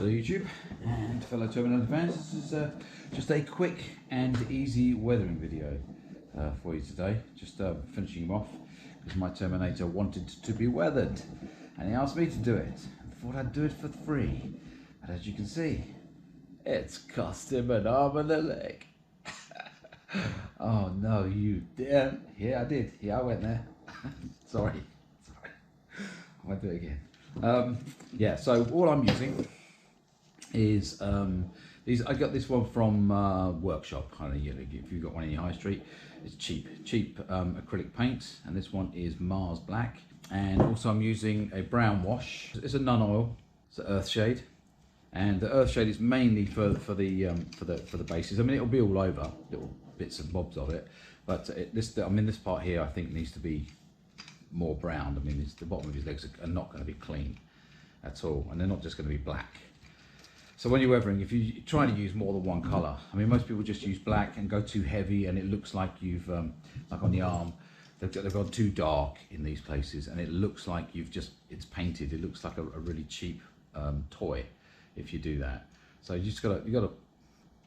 Hello YouTube and fellow Terminator fans, this is just a quick and easy weathering video for you today. Just finishing him off because my Terminator wanted to be weathered and he asked me to do it. I thought I'd do it for free, but as you can see, it's cost him an arm and a leg. Oh no, you didn't. Yeah, I did. Yeah, I went there. Sorry. I won't do it again. Yeah, so all I'm using is these. I got this one from Workshop. I don't know if you've got one in your high street. It's cheap acrylic paint, and this one is Mars Black. And also I'm using a brown wash. It's a non-oil. It's an earth shade, and the earth shade is mainly for the bases. I mean, it'll be all over, little bits and bobs of it, but this part here I think needs to be more brown. I mean, the bottom of his legs are not going to be clean at all, and they're not just going to be black. So when you're weathering, if you're trying to use more than one colour, I mean, most people just use black and go too heavy, and it looks like you've, like on the arm, they've gone too dark in these places, and it looks like it's painted. It looks like a really cheap toy if you do that. So you got to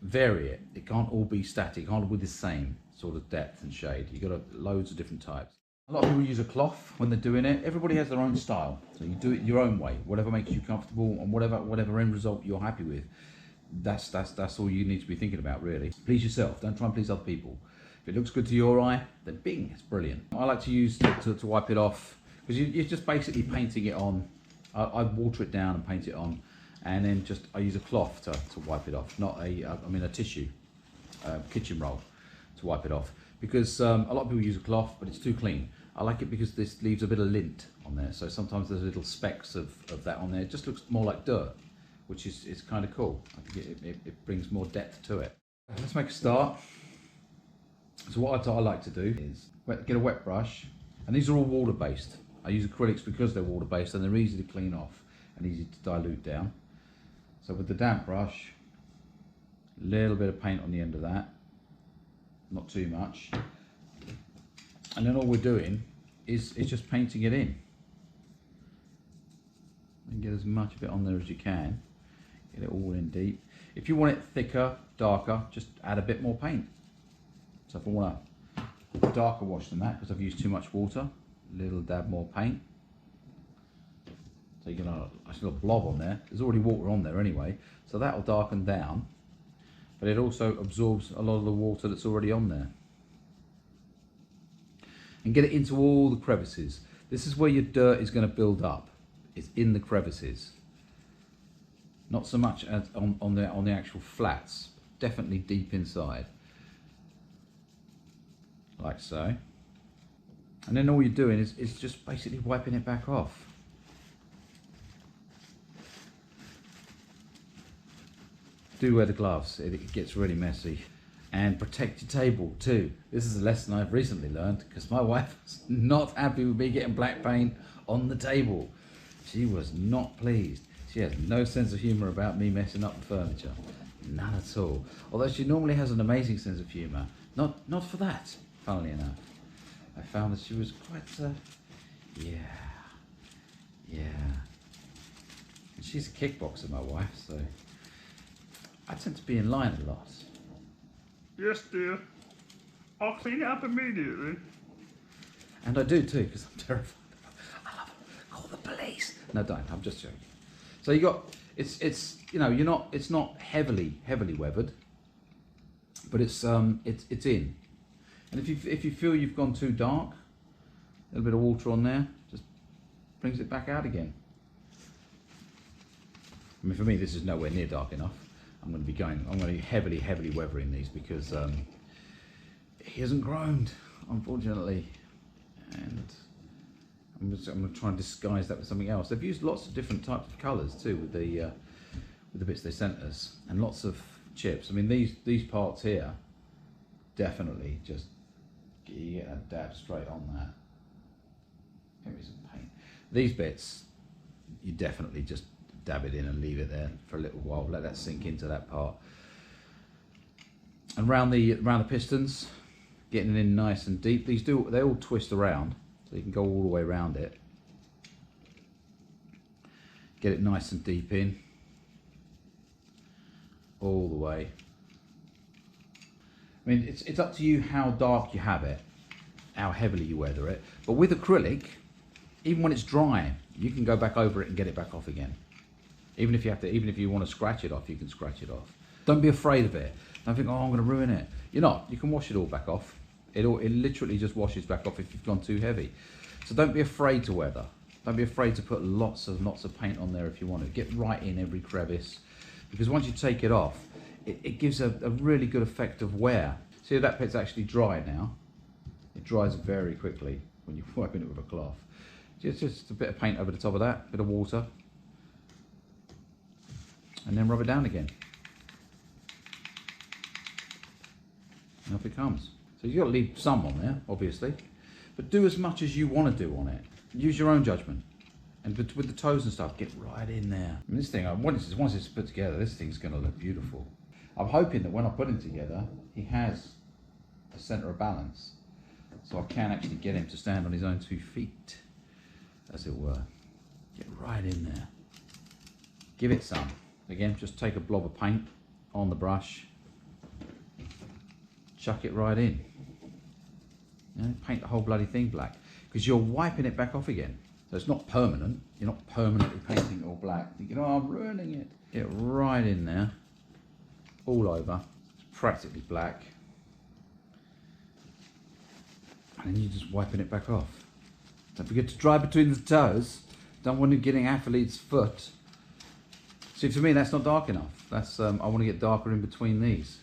vary it. It can't all be static. It can't all be the same sort of depth and shade. You got loads of different types. A lot of people use a cloth when they're doing it. Everybody has their own style, so you do it your own way, whatever makes you comfortable and whatever end result you're happy with. That's all you need to be thinking about, really. Please yourself. Don't try and please other people. If it looks good to your eye, then bing, it's brilliant. I like to use to wipe it off, because you're just basically painting it on. I water it down and paint it on, and then I use a cloth to wipe it off, not a tissue, kitchen roll to wipe it off, because a lot of people use a cloth, but it's too clean. I like it because this leaves a bit of lint on there, so sometimes there's little specks of that on there. It just looks more like dirt, which is kind of cool. I think it brings more depth to it. Let's make a start. So what I like to do is get a wet brush, and these are all water based. I use acrylics because they're water based and they're easy to clean off and easy to dilute down. So with the damp brush, a little bit of paint on the end of that, not too much. And then all we're doing is just painting it in. And get as much of it on there as you can. Get it all in deep. If you want it thicker, darker, just add a bit more paint. So if I want a darker wash than that, because I've used too much water, a little dab more paint. So you're gonna a little blob on there. There's already water on there anyway, so that'll darken down. But it also absorbs a lot of the water that's already on there. And get it into all the crevices. This is where your dirt is going to build up. It's in the crevices, not so much as on the actual flats. Definitely deep inside, like so. And then all you're doing is just basically wiping it back off. Do wear the gloves. It gets really messy. And protect your table too. This is a lesson I've recently learned, because my wife was not happy with me getting black paint on the table. She was not pleased. She has no sense of humour about me messing up the furniture. None at all. Although she normally has an amazing sense of humour. Not for that, funnily enough. I found that she was quite, yeah. And she's a kickboxer, my wife, so I tend to be in line a lot. Yes, dear. I'll clean it up immediately. And I do too, because I'm terrified. I love it. Call the police. No, don't. I'm just joking. So you got it's it's not heavily weathered, but it's in. And if you feel you've gone too dark, a little bit of water on there just brings it back out again. I mean, for me, this is nowhere near dark enough. I'm going to be heavily weathering these, because he hasn't groaned, unfortunately, and I'm going to try and disguise that with something else. They've used lots of different types of colours too with the bits they sent us, and lots of chips. I mean, these parts here, definitely just you get a dab straight on that. Give me some paint. These bits, you definitely just dab it in and leave it there for a little while, let that sink into that part. And around the pistons, getting it in nice and deep. They all twist around, so you can go all the way around it. Get it nice and deep in. all the way. I mean, it's up to you how dark you have it, how heavily you weather it. But with acrylic, even when it's dry, you can go back over it and get it back off again. Even if you want to scratch it off, you can scratch it off. Don't be afraid of it. Don't think, oh, I'm going to ruin it. You're not. You can wash it all back off. It literally just washes back off if you've gone too heavy. So don't be afraid to weather. Don't be afraid to put lots of paint on there if you want to. Get right in every crevice, because once you take it off, it gives a really good effect of wear. See, that pit's actually dry now. It dries very quickly when you're wiping it with a cloth. Just a bit of paint over the top of that, a bit of water, and then rub it down again. And off it comes. So you've got to leave some on there, obviously, but do as much as you want to do on it. Use your own judgment. And with the toes and stuff, get right in there. I mean, this thing, once it's put together, this thing's going to look beautiful. I'm hoping that when I put him together, he has a centre of balance, so I can actually get him to stand on his own 2 feet, as it were. Get right in there. Give it some. Again, just take a blob of paint on the brush, chuck it right in. You know, paint the whole bloody thing black, because you're wiping it back off again. So it's not permanent. You're not permanently painting it all black, thinking, oh, I'm ruining it. Get right in there, all over. It's practically black. And then you're just wiping it back off. Don't forget to dry between the toes. Don't want it getting athlete's foot. See, for me, that's not dark enough. That's I want to get darker in between these.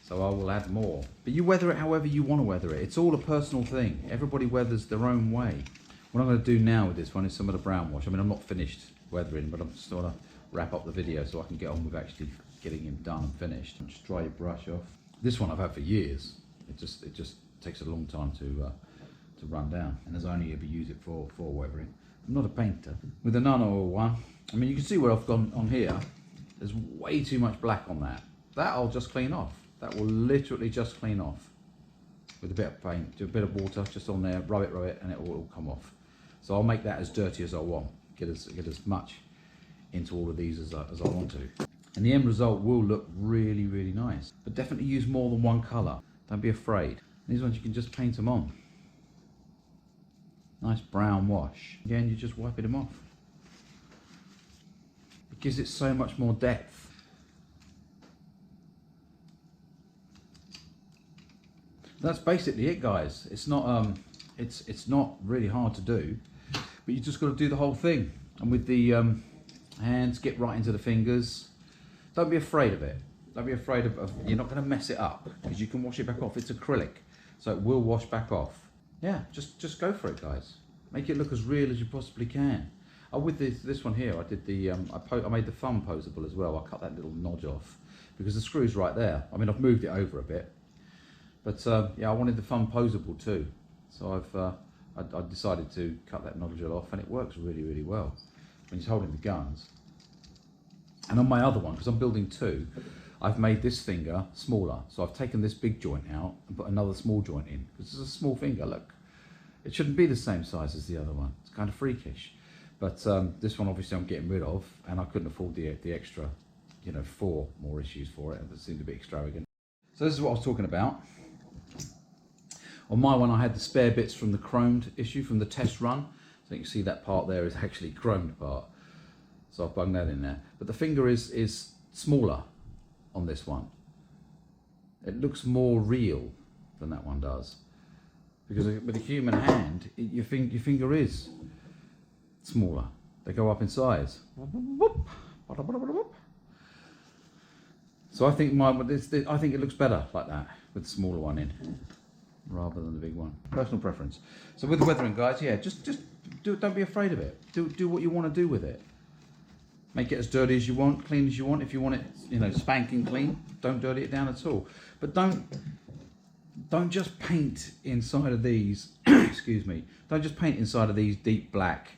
So I will add more. But you weather it however you want to weather it. It's all a personal thing. Everybody weathers their own way. What I'm going to do now with this one is some of the brown wash. I mean, I'm not finished weathering, but I'm just going to wrap up the video so I can get on with actually getting him done and finished. And just dry your brush off. This one I've had for years. It just takes a long time to run down, and there's only ever use it for weathering. I'm not a painter. With the non-oil one, I mean, you can see where I've gone on here. There's way too much black on that. That I'll just clean off. That will literally just clean off with a bit of paint, do a bit of water just on there, rub it, and it will all come off. So I'll make that as dirty as I want. Get as much into all of these as I want to. And the end result will look really, really nice. But definitely use more than one colour. Don't be afraid. These ones you can just paint them on. Nice brown wash. Again, you're just wiping them off. It gives it so much more depth. That's basically it, guys. It's not it's not really hard to do, but you just got to do the whole thing. And with the hands, get right into the fingers. Don't be afraid of it. Don't be afraid of you're not going to mess it up, because you can wash it back off. It's acrylic, so it will wash back off. Yeah, just go for it, guys. Make it look as real as you possibly can. Oh, with this one here, I did the I made the thumb posable as well. I cut that little nodge off because the screw's right there. I mean, I've moved it over a bit, but yeah, I wanted the thumb posable too. So I decided to cut that nodule off, and it works really, really well when you're holding the guns. And on my other one, because I'm building 2, I've made this finger smaller. So I've taken this big joint out and put another small joint in, because it's a small finger, look. It shouldn't be the same size as the other one. It's kind of freakish. But this one obviously I'm getting rid of, and I couldn't afford the extra, 4 more issues for it. It seemed a bit extravagant. So this is what I was talking about. On my one, I had the spare bits from the chromed issue from the test run. So you can see that part there is actually chromed part. So I've bunged that in there. But the finger is smaller on this one. It looks more real than that one does. Because with a human hand, your finger is smaller. They go up in size. So I think I think it looks better like that with the smaller one in, rather than the big one. Personal preference. So with the weathering, guys, yeah, just do it. Don't be afraid of it. Do what you want to do with it. Make it as dirty as you want, clean as you want. If you want it, spanking clean, don't dirty it down at all. But don't just paint inside of these. Excuse me. Don't just paint inside of these deep black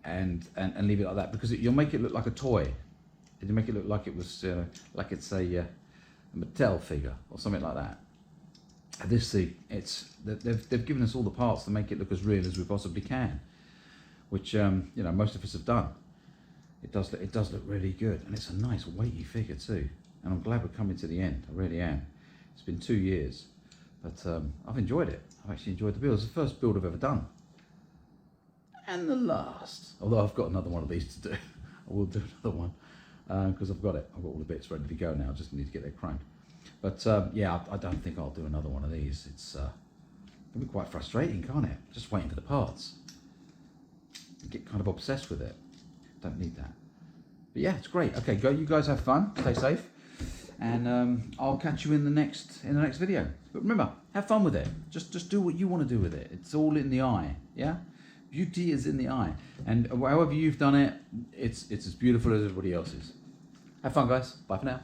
and leave it like that, because you'll make it look like a toy. It'll make it look like it was like it's a Mattel figure or something like that. They've given us all the parts to make it look as real as we possibly can, which most of us have done. It does look really good, and it's a nice weighty figure too. and I'm glad we're coming to the end. I really am. It's been 2 years, but I've enjoyed it. I've actually enjoyed the build. It's the first build I've ever done, and the last. Although I've got another one of these to do. I will do another one because I've got it. I've got all the bits ready to go now. I just need to get it chromed. But yeah, I don't think I'll do another one of these. It's can be quite frustrating, can't it? Just waiting for the parts. I get kind of obsessed with it. Don't need that. But yeah, it's great. Okay, go. You guys have fun. Stay safe, and I'll catch you in the next video. But remember, have fun with it. Just do what you want to do with it. It's all in the eye. Yeah, beauty is in the eye, and however you've done it, it's as beautiful as everybody else's. Have fun, guys. Bye for now.